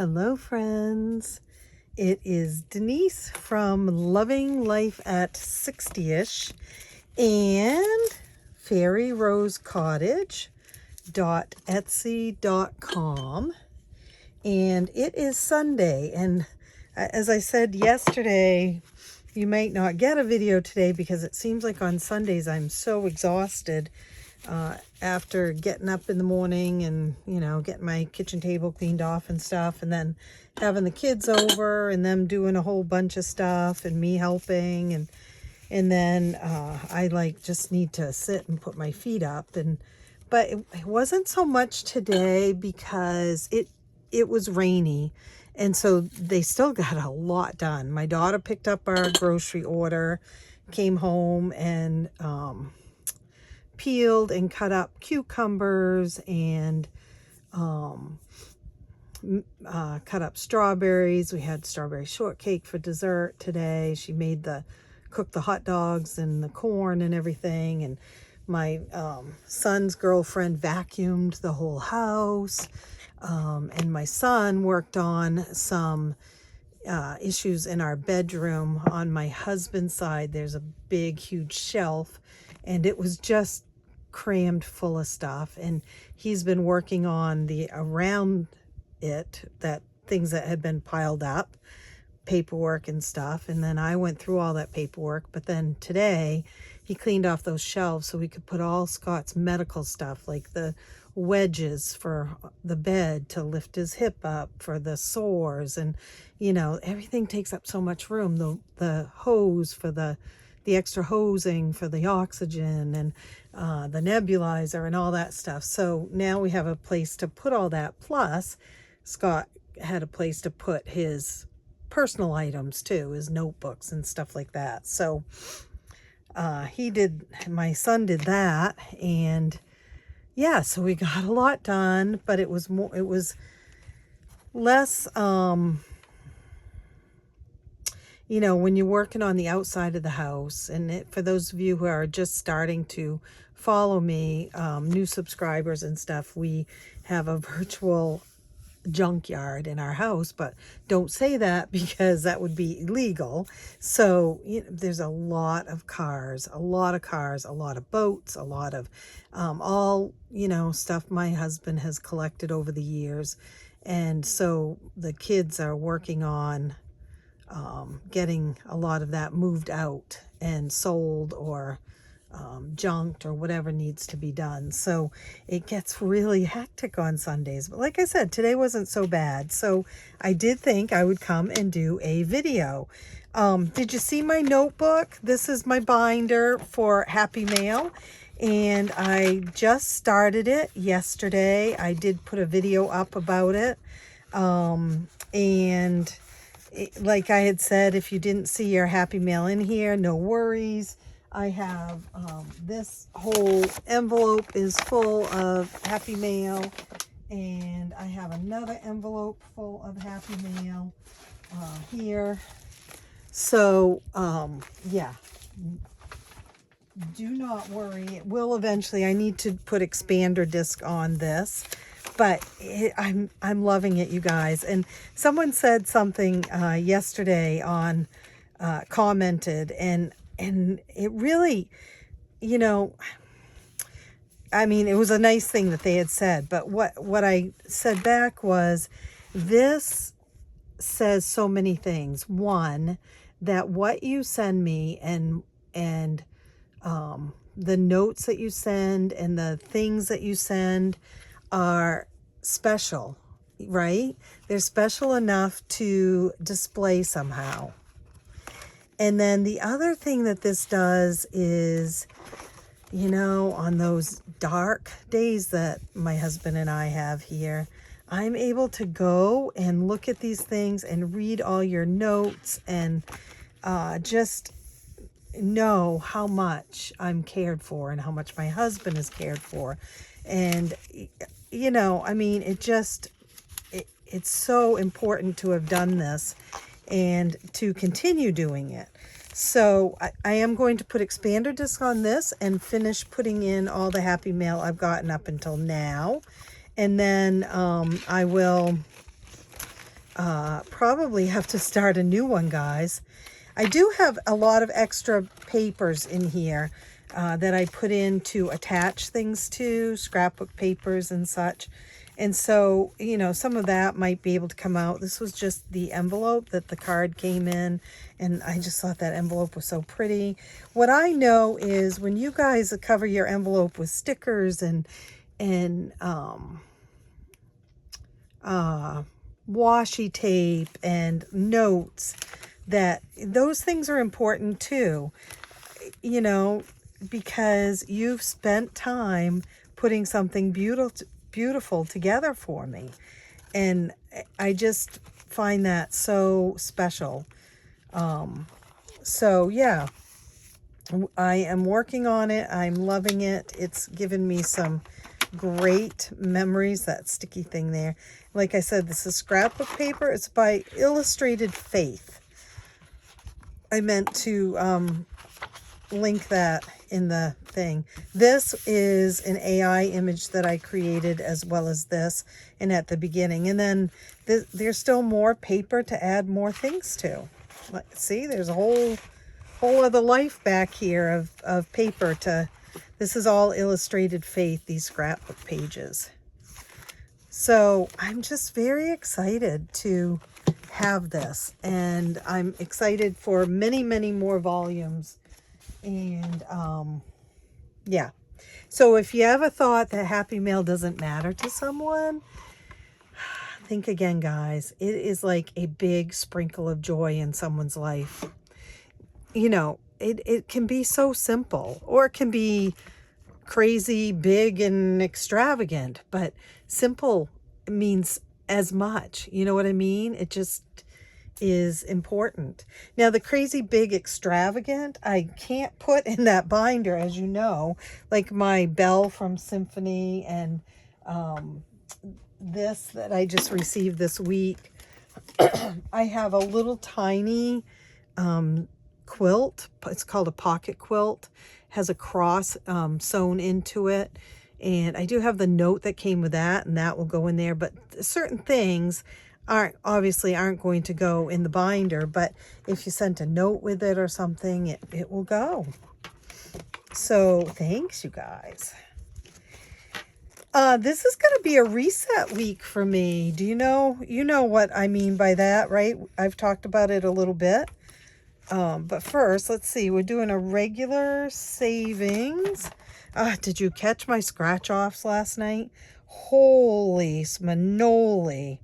Hello, friends. It is Denise from Loving Life at 60ish and fairyrosecottage.etsy.com. And it is Sunday. And as I said yesterday, you might not get a video today because it seems like on Sundays I'm so exhausted after getting up in the morning and, getting my kitchen table cleaned off and stuff, and then having the kids over and them doing a whole bunch of stuff and me helping. And then I just need to sit and put my feet up. But it wasn't so much today because it was rainy. And so they still got a lot done. My daughter picked up our grocery order, came home and peeled and cut up cucumbers and cut up strawberries. We had strawberry shortcake for dessert today. She cooked the hot dogs and the corn and everything. And my son's girlfriend vacuumed the whole house. And my son worked on some issues in our bedroom. On my husband's side, there's a big, huge shelf, and it was just crammed full of stuff. And he's been working on around it, that things that had been piled up, paperwork and stuff. And then I went through all that paperwork. But then today he cleaned off those shelves so we could put all Scott's medical stuff, like the wedges for the bed to lift his hip up for the sores, and everything takes up so much room. The hose for the extra hosing for the oxygen, and the nebulizer and all that stuff. So now we have a place to put all that. Plus Scott had a place to put his personal items too, his notebooks and stuff like that. So my son did that, and yeah, so we got a lot done, but it was less, when you're working on the outside of the house. And for those of you who are just starting to follow me, new subscribers and stuff, we have a virtual junkyard in our house, but don't say that because that would be illegal. So there's a lot of cars, a lot of boats, a lot of all stuff my husband has collected over the years. And so the kids are working on getting a lot of that moved out and sold or junked or whatever needs to be done. So it gets really hectic on Sundays. But like I said, today wasn't so bad. So I did think I would come and do a video. Did you see my notebook? This is my binder for Happy Mail. And I just started it yesterday. I did put a video up about it. Like I had said, if you didn't see your Happy Mail in here, no worries. I have this whole envelope is full of Happy Mail, and I have another envelope full of Happy Mail here. So yeah, do not worry. It will eventually. I need to put expander disc on this, but I'm loving it, you guys. And someone said something yesterday on commented, and it really, it was a nice thing that they had said. But what I said back was, this says so many things. One, that what you send me and the notes that you send and the things that you send are special, right? They're special enough to display somehow. And then the other thing that this does is, on those dark days that my husband and I have here, I'm able to go and look at these things and read all your notes and just know how much I'm cared for and how much my husband is cared for. And, it's so important to have done this and to continue doing it. So I am going to put expander disc on this and finish putting in all the Happy Mail I've gotten up until now. And then I will probably have to start a new one, guys. I do have a lot of extra papers in here that I put in to attach things to, scrapbook papers and such. And so, you know, some of that might be able to come out. This was just the envelope that the card came in, and I just thought that envelope was so pretty. What I know is when you guys cover your envelope with stickers and washi tape and notes, that those things are important too, you know, because you've spent time putting something beautiful together for me, and I just find that so special. So yeah, I am working on it. I'm loving it. It's given me some great memories. That sticky thing there, like I said, this is scrapbook paper. It's by Illustrated Faith. I meant to link that in the thing. This is an AI image that I created, as well as this, and at the beginning. And then there's still more paper to add more things to. See, there's a whole other life back here of paper to. This is all Illustrated Faith, these scrapbook pages. So I'm just very excited to have this, and I'm excited for many, many more volumes. And yeah, so if you ever thought that Happy Mail doesn't matter to someone, think again, guys. It is like a big sprinkle of joy in someone's life. You know, it can be so simple, or it can be crazy, big, and extravagant, but simple means as much. You know what I mean? It just is important. Now, the crazy, big, extravagant, I can't put in that binder, as you know, like my Belle from Symphony, and this that I just received this week. I have a little tiny quilt. It's called a pocket quilt. Has a cross sewn into it. And I do have the note that came with that, and that will go in there. But certain things obviously aren't going to go in the binder. But if you sent a note with it or something, it will go. So thanks, you guys. This is going to be a reset week for me. Do you know what I mean by that, right? I've talked about it a little bit. But first, let's see. We're doing a regular savings. Did you catch my scratch-offs last night? Holy smanoli.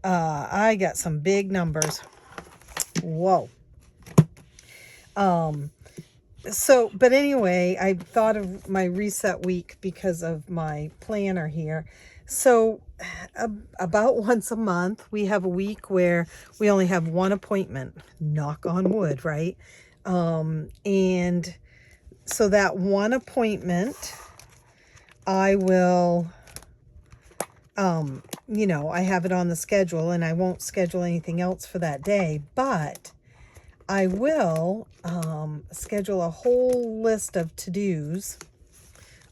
I got some big numbers. Whoa. But anyway, I thought of my reset week because of my planner here. So about once a month, we have a week where we only have one appointment. Knock on wood, right? And so that one appointment, I will, I have it on the schedule, and I won't schedule anything else for that day, but I will schedule a whole list of to-dos,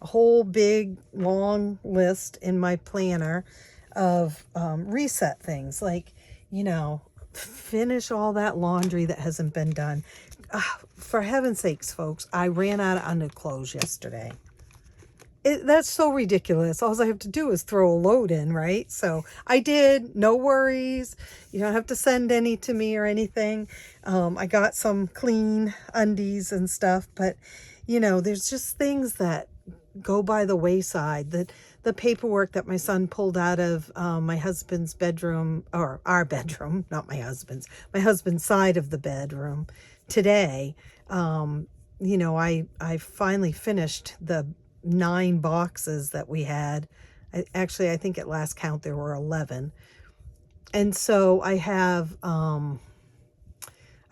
a whole big long list in my planner of reset things, like, finish all that laundry that hasn't been done. For heaven's sakes, folks, I ran out of underclothes yesterday. That's so ridiculous. All I have to do is throw a load in, right? So I did. No worries. You don't have to send any to me or anything. I got some clean undies and stuff, but there's just things that go by the wayside. The paperwork that my son pulled out of my husband's bedroom, or our bedroom, not my husband's side of the bedroom today. I finally finished the 9 boxes that we had. I think at last count there were 11. And so I have a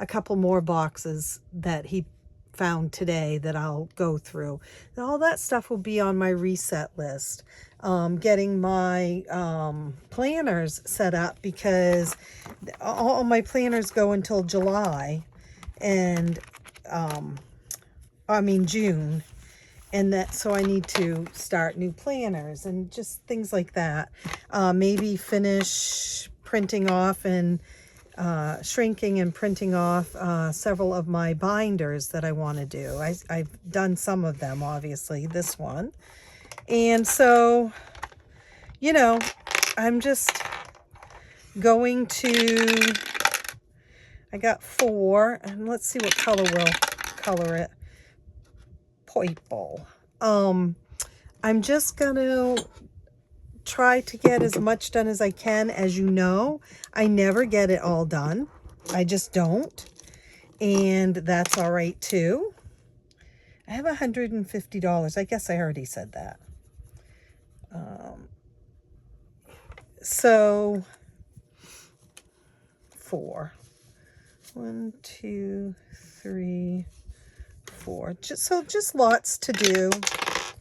couple more boxes that he found today that I'll go through. And all that stuff will be on my reset list. Getting my planners set up, because all my planners go until July, and June. And so I need to start new planners and just things like that. Maybe finish printing off and shrinking and printing off several of my binders that I want to do. I've done some of them, obviously, this one. And so, you know, I'm just going to, I got 4, and let's see what color will color it. Purple. I'm just going to try to get as much done as I can. As you know, I never get it all done. I just don't. And that's all right too. I have $150. I guess I already said that. So 4. 1, 2, 3, 4. Just lots to do.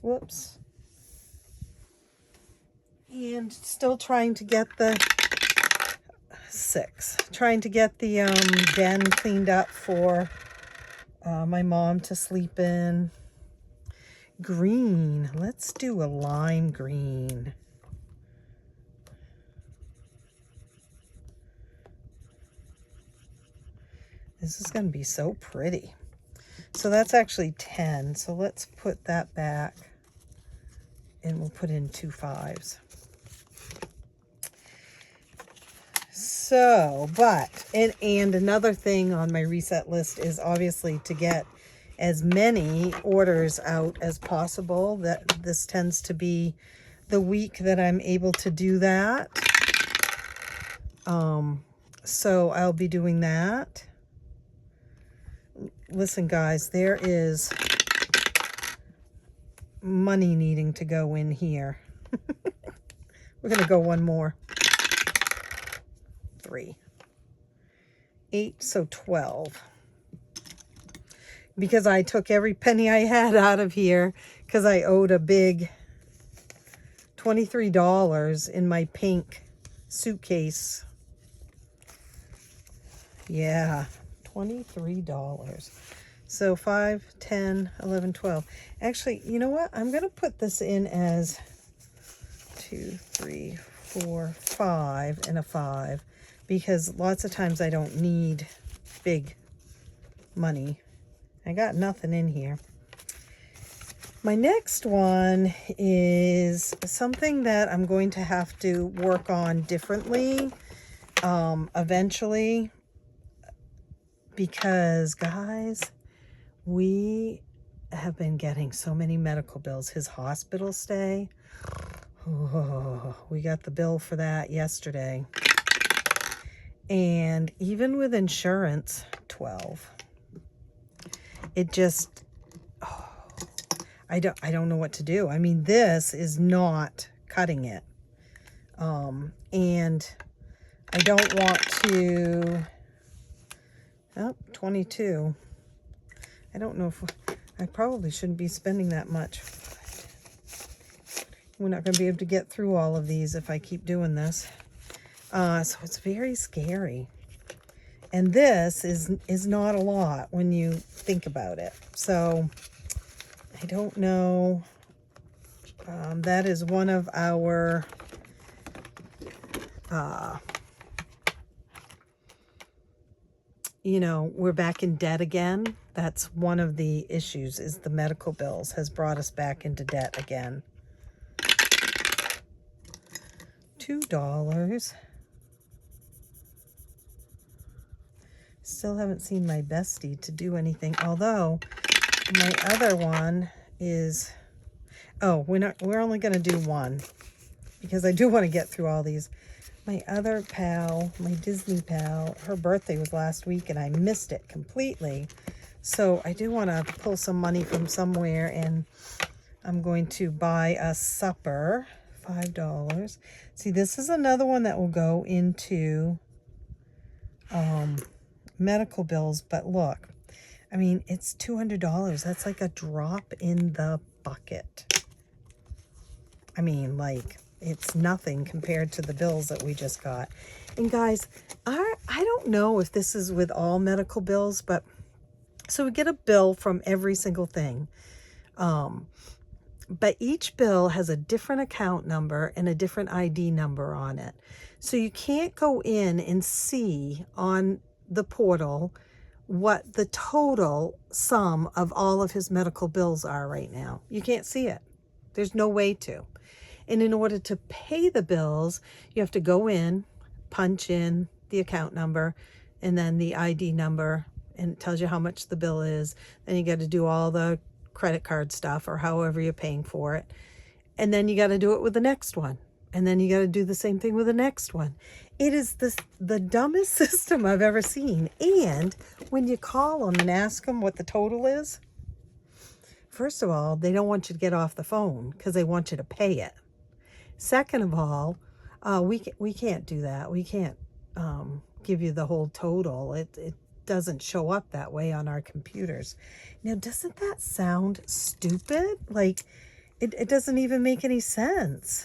Whoops. And still trying to get the 6. Trying to get the den cleaned up for my mom to sleep in. Green. Let's do a lime green. This is going to be so pretty. So that's actually 10. So let's put that back. And we'll put in 2 5s. So, and another thing on my reset list is obviously to get as many orders out as possible. That this tends to be the week that I'm able to do that. So I'll be doing that. Listen, guys, there is money needing to go in here. We're going to go one more. 3, 8, so 12. Because I took every penny I had out of here because I owed a big $23 in my pink suitcase. Yeah, $23. So 5, 10, 11, 12. Actually, you know what? I'm going to put this in as 2, 3, 4, 5, and a 5. Because lots of times I don't need big money. I got nothing in here. My next one is something that I'm going to have to work on differently eventually. Because, guys, we have been getting so many medical bills. His hospital stay. Oh, we got the bill for that yesterday. And even with insurance, 12. It just, oh, I don't know what to do. I mean, this is not cutting it. And I don't want to, 22. I don't know if, I probably shouldn't be spending that much. We're not going to be able to get through all of these if I keep doing this. So it's very scary. And this is not a lot when you think about it. So I don't know. That is one of our you know, we're back in debt again. That's one of the issues, is the medical bills has brought us back into debt again. $2. Still haven't seen my bestie to do anything. Although my other one is, oh, we're only going to do one because I do want to get through all these. My other pal, my Disney pal, her birthday was last week and I missed it completely. So I do want to pull some money from somewhere, and I'm going to buy a supper, $5. See, this is another one that will go into medical bills, but look, I mean, it's $200. That's like a drop in the bucket. I mean, like, it's nothing compared to the bills that we just got. And guys, I don't know if this is with all medical bills, but so we get a bill from every single thing. but each bill has a different account number and a different ID number on it. So you can't go in and see on the portal what the total sum of all of his medical bills are right now. You can't see it. There's no way to. And in order to pay the bills, you have to go in, punch in the account number, and then the ID number, and it tells you how much the bill is. Then you got to do all the credit card stuff or however you're paying for it. And then you got to do it with the next one. And then you got to do the same thing with the next one. It is the dumbest system I've ever seen. And when you call them and ask them what the total is, first of all, they don't want you to get off the phone because they want you to pay it. Second of all, we can't do that. We can't give you the whole total. It doesn't show up that way on our computers. Now, doesn't that sound stupid? Like, it doesn't even make any sense.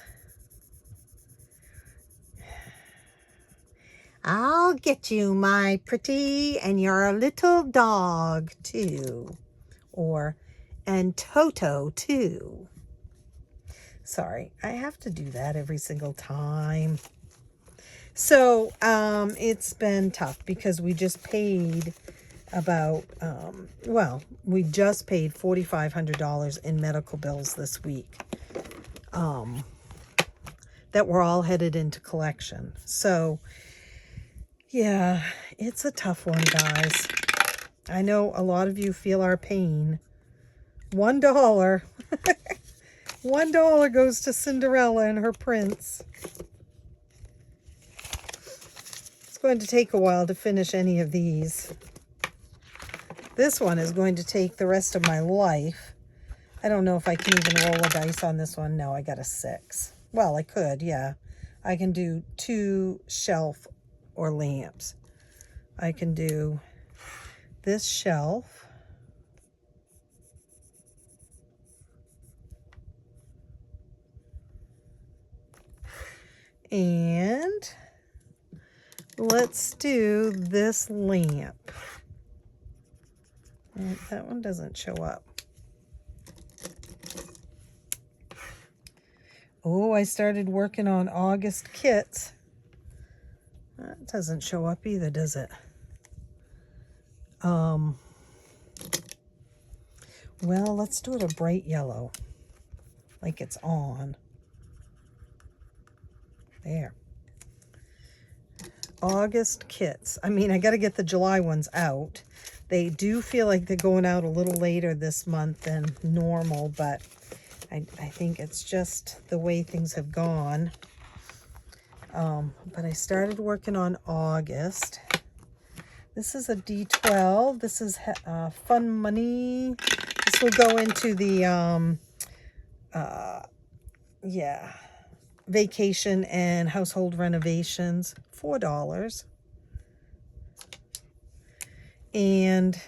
I'll get you, my pretty, and your little dog, too. Or, and Toto, too. Sorry, I have to do that every single time. So, it's been tough because we just paid about, we just paid $4,500 in medical bills this week. That were all headed into collection. So, yeah, it's a tough one, guys. I know a lot of you feel our pain. $1. $1 goes to Cinderella and her prince. It's going to take a while to finish any of these. This one is going to take the rest of my life. I don't know if I can even roll a dice on this one. No, I got a 6. Well, I could, yeah. I can do 2 shelf or lamps. I can do this shelf. And let's do this lamp. And that one doesn't show up. Oh, I started working on August kits. That doesn't show up either, does it? Well, let's do it a bright yellow, like it's on. There. August kits. I mean, I got to get the July ones out. They do feel like they're going out a little later this month than normal, but I think it's just the way things have gone. But I started working on August. This is a D12. This is Fun Money. This will go into the, vacation and household renovations. $4. And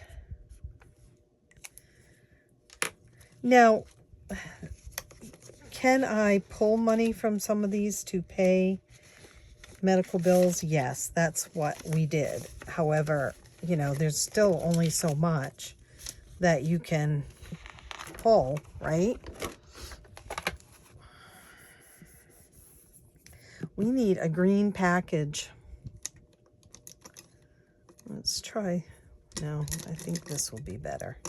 now, can I pull money from some of these to pay medical bills? Yes, that's what we did. However, you know, there's still only so much that you can pull, right? We need a green package. Let's try. No, I think this will be better.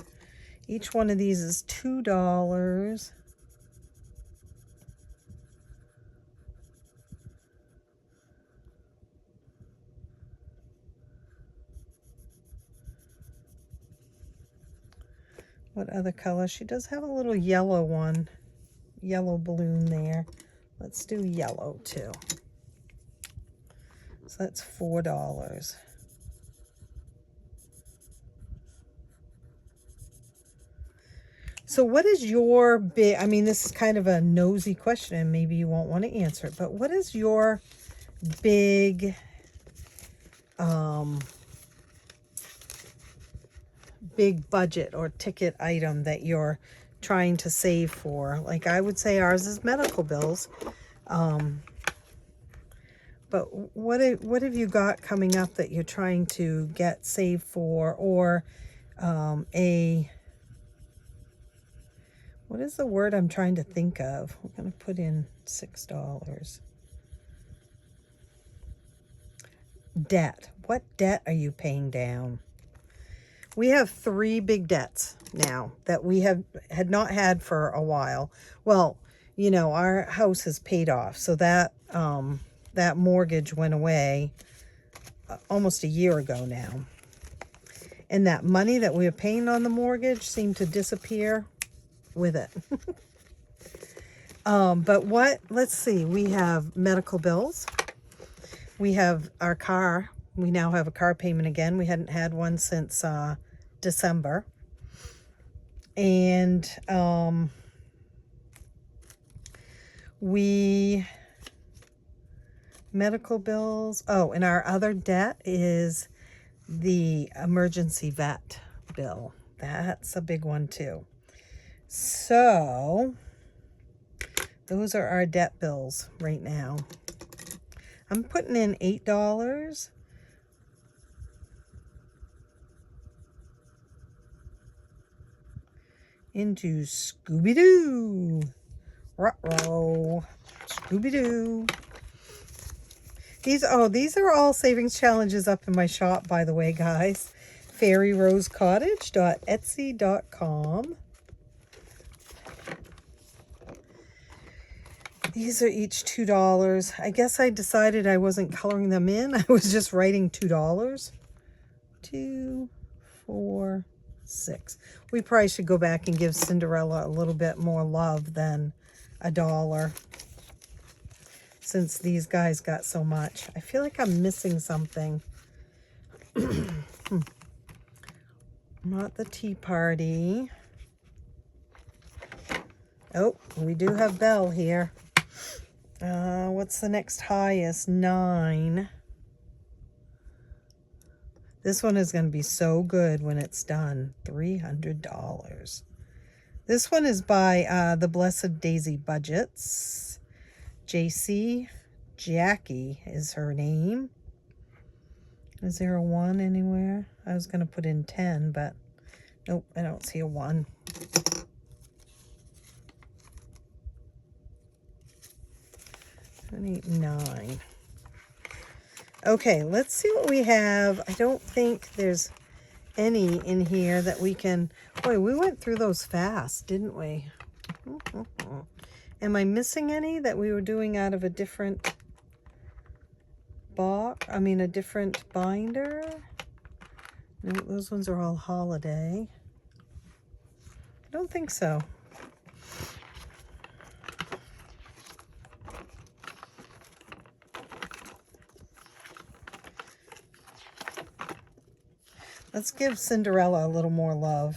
Each one of these is $2. What other color? She does have a little yellow one. Yellow balloon there. Let's do yellow too. So that's $4. So what is your big, I mean, this is kind of a nosy question and maybe you won't want to answer it, but what is your big, big budget or ticket item that you're trying to save for? Like I would say ours is medical bills. But what have you got coming up that you're trying to get saved for, or What is the word I'm trying to think of? We're going to put in $6. Debt. What debt are you paying down? We have 3 big debts now that we had not had for a while. Well, you know, our house is paid off, so that that mortgage went away almost a year ago now. And that money that we were paying on the mortgage seemed to disappear with it. But let's see, we have medical bills. We have our car. We now have a car payment again. We hadn't had one since December. And medical bills. Oh, and our other debt is the emergency vet bill. That's a big one too. So those are our debt bills right now. I'm putting in $8 into Scooby-Doo. Ruh-roh. Scooby-Doo. These are all savings challenges up in my shop, by the way, guys. fairyrosecottage.etsy.com. These are each $2. I guess I decided I wasn't coloring them in. I was just writing $2. 2, 4, 6. We probably should go back and give Cinderella a little bit more love than $1, since these guys got so much. I feel like I'm missing something. Not the tea party. Oh, we do have Belle here. What's the next highest? 9. This one is going to be so good when it's done. $300. This one is by the Blessed Daisy Budgets. JC Jackie is her name. Is there a 1 anywhere? I was going to put in 10, but nope, I don't see a 1. 9. Okay, let's see what we have. I don't think there's any in here that we can... Boy, we went through those fast, didn't we? Am I missing any that we were doing out of a different box? I mean, a different binder? No, those ones are all holiday. I don't think so. Let's give Cinderella a little more love.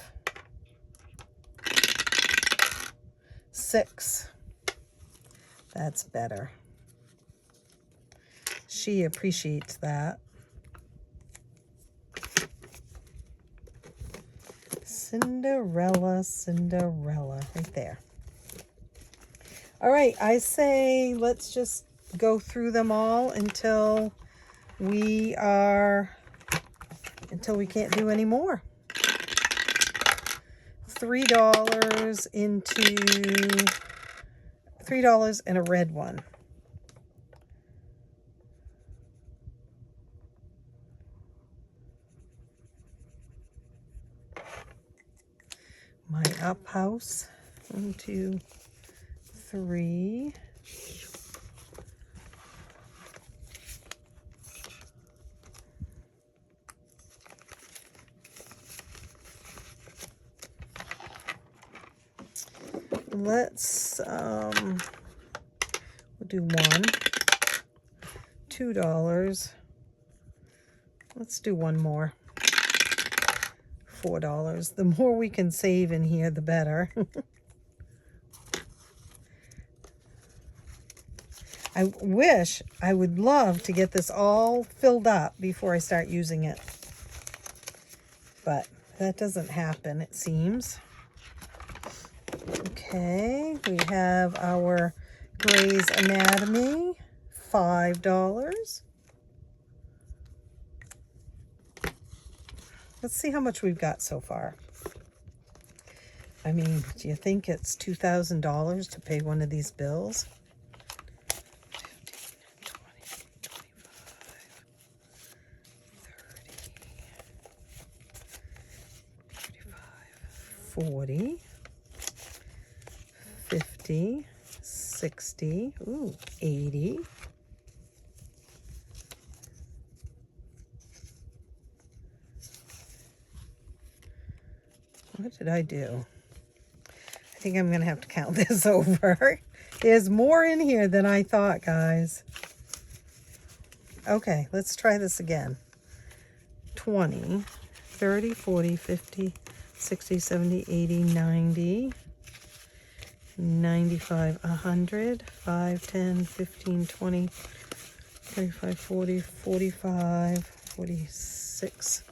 6. That's better. She appreciates that. Cinderella, Cinderella, right there. All right, I say let's just go through them all until we can't do any more. $3 into $3 and a red one. My up house. 1, 2, 3. Let's we'll do 1. $2. Let's do one more. $4. The more we can save in here, the better. I would love to get this all filled up before I start using it. But that doesn't happen, it seems. Okay, we have our Grey's Anatomy, $5. Let's see how much we've got so far. I mean, do you think it's $2,000 to pay one of these bills? 40, 50, 60, ooh, 80. What did I do? I think I'm going to have to count this over. There's more in here than I thought, guys. Okay, let's try this again. 20, 30, 40, 50, 60, 70, 80, 90, 95, 100, 5, 10, 15, 20, 35, 40, 45, 46,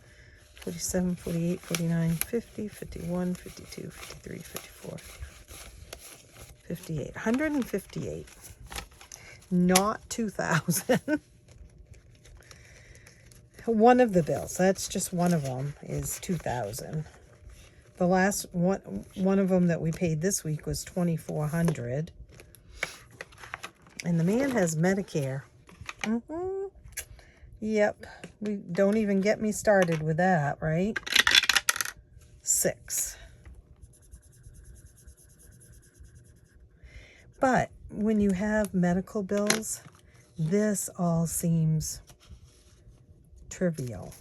47, 48, 49, 50, 51, 52, 53, 54, 58, 158. Not 2,000. One of the bills, that's just one of them, is 2,000. The last one of them that we paid this week was 2,400. And the man has Medicare. Yep. We don't even get me started with that, right? 6. But when you have medical bills, this all seems trivial.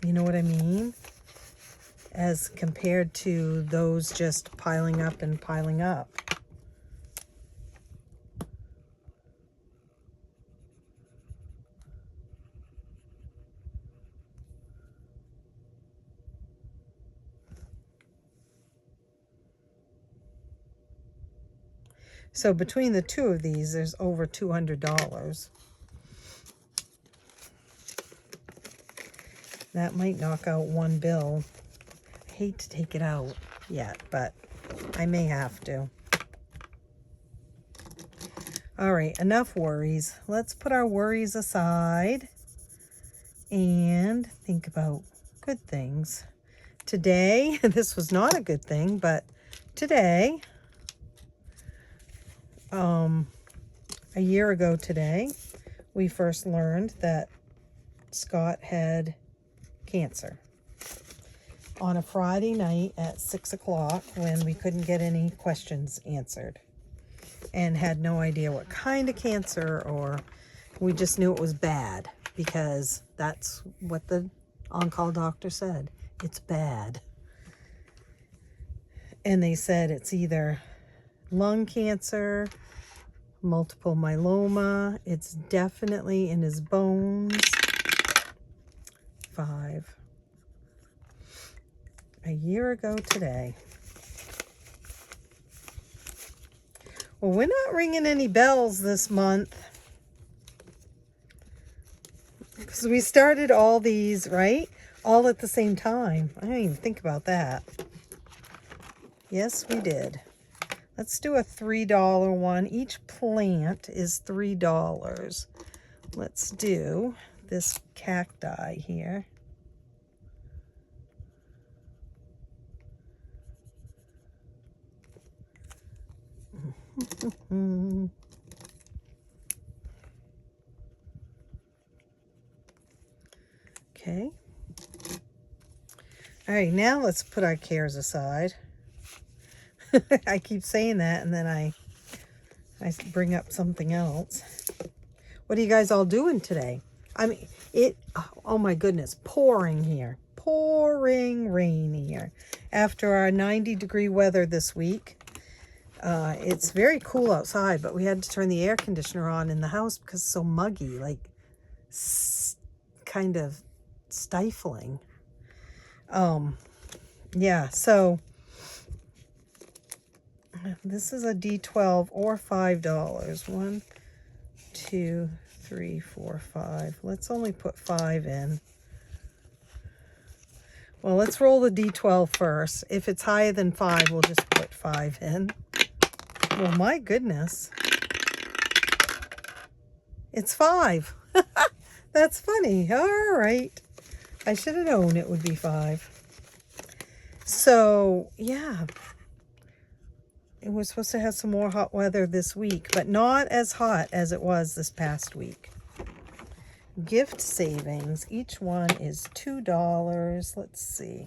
You know what I mean? As compared to those just piling up and piling up. So between the two of these, there's over $200. That might knock out one bill. I hate to take it out yet, but I may have to. All right, enough worries. Let's put our worries aside and think about good things. Today, this was not a good thing, but today, a year ago today, we first learned that Scott had cancer. On a Friday night at 6 o'clock when we couldn't get any questions answered and had no idea what kind of cancer, or we just knew it was bad because that's what the on-call doctor said. It's bad. And they said it's either lung cancer, multiple myeloma. It's definitely in his bones. 5. A year ago today. Well, we're not ringing any bells this month. Because we started all these, right? All at the same time. I didn't even think about that. Yes, we did. Let's do a $3 one. Each plant is $3. Let's do this cacti here. Okay. All right, now let's put our cares aside. I keep saying that, and then I bring up something else. What are you guys all doing today? I mean, oh my goodness, pouring here. Pouring rain here. After our 90-degree weather this week. It's very cool outside, but we had to turn the air conditioner on in the house because it's so muggy, like kind of stifling. Yeah, so this is a D12 or $5. 1, 2, 3, 4, 5. Let's only put 5 in. Well, let's roll the D12 first. If it's higher than 5, we'll just put 5 in. Well, my goodness. It's 5. That's funny. All right. I should have known it would be 5. So, yeah. And we're supposed to have some more hot weather this week, but not as hot as it was this past week. Gift savings. Each one is $2. Let's see.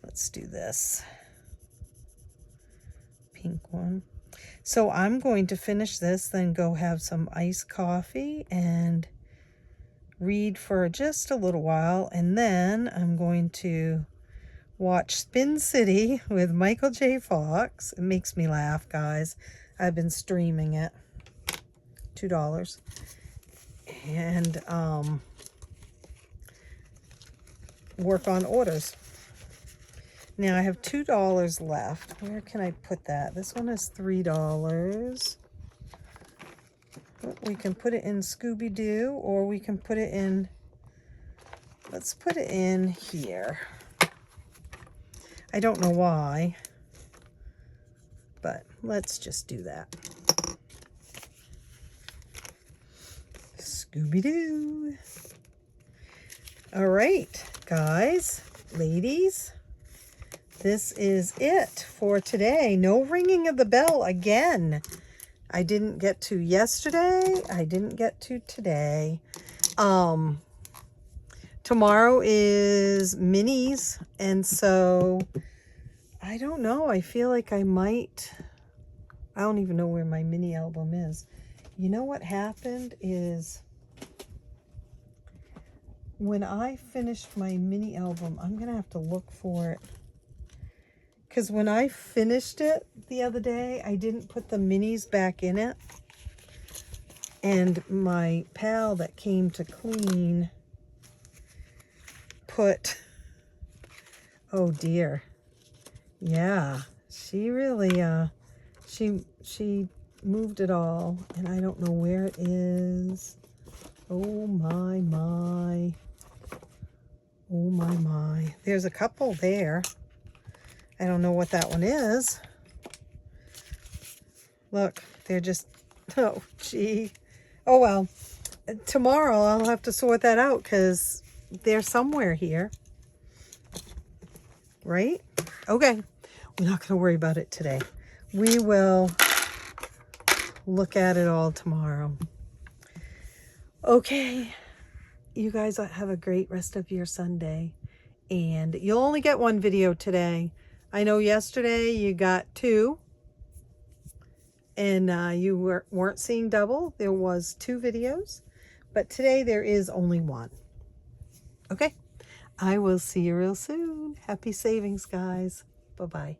Let's do this. Pink one. So I'm going to finish this, then go have some iced coffee and read for just a little while. And then I'm going to watch Spin City with Michael J. Fox. It makes me laugh, guys. I've been streaming it. $2. And work on orders. Now I have $2 left. Where can I put that? This one is $3. We can put it in Scooby-Doo, or we can put it in, let's put it in here. I don't know why, but let's just do that. Scooby-Doo. All right, guys, ladies, this is it for today. No ringing of the bell again. I didn't get to yesterday. I didn't get to today. Tomorrow is minis, and so I don't know. I feel like I might. I don't even know where my mini album is. You know what happened is when I finished my mini album, I'm gonna have to look for it. Because when I finished it the other day, I didn't put the minis back in it. And my pal that came to clean put, oh dear. Yeah, she really, she moved it all. And I don't know where it is. Oh my, my. Oh my, my. There's a couple there. I don't know what that one is. Look, they're just, oh, gee. Oh, well, tomorrow I'll have to sort that out because they're somewhere here. Right? Okay. We're not going to worry about it today. We will look at it all tomorrow. Okay. You guys have a great rest of your Sunday. And you'll only get one video today. I know yesterday you got 2, and you weren't seeing double. There was 2 videos, but today there is only 1. Okay, I will see you real soon. Happy savings, guys. Bye-bye.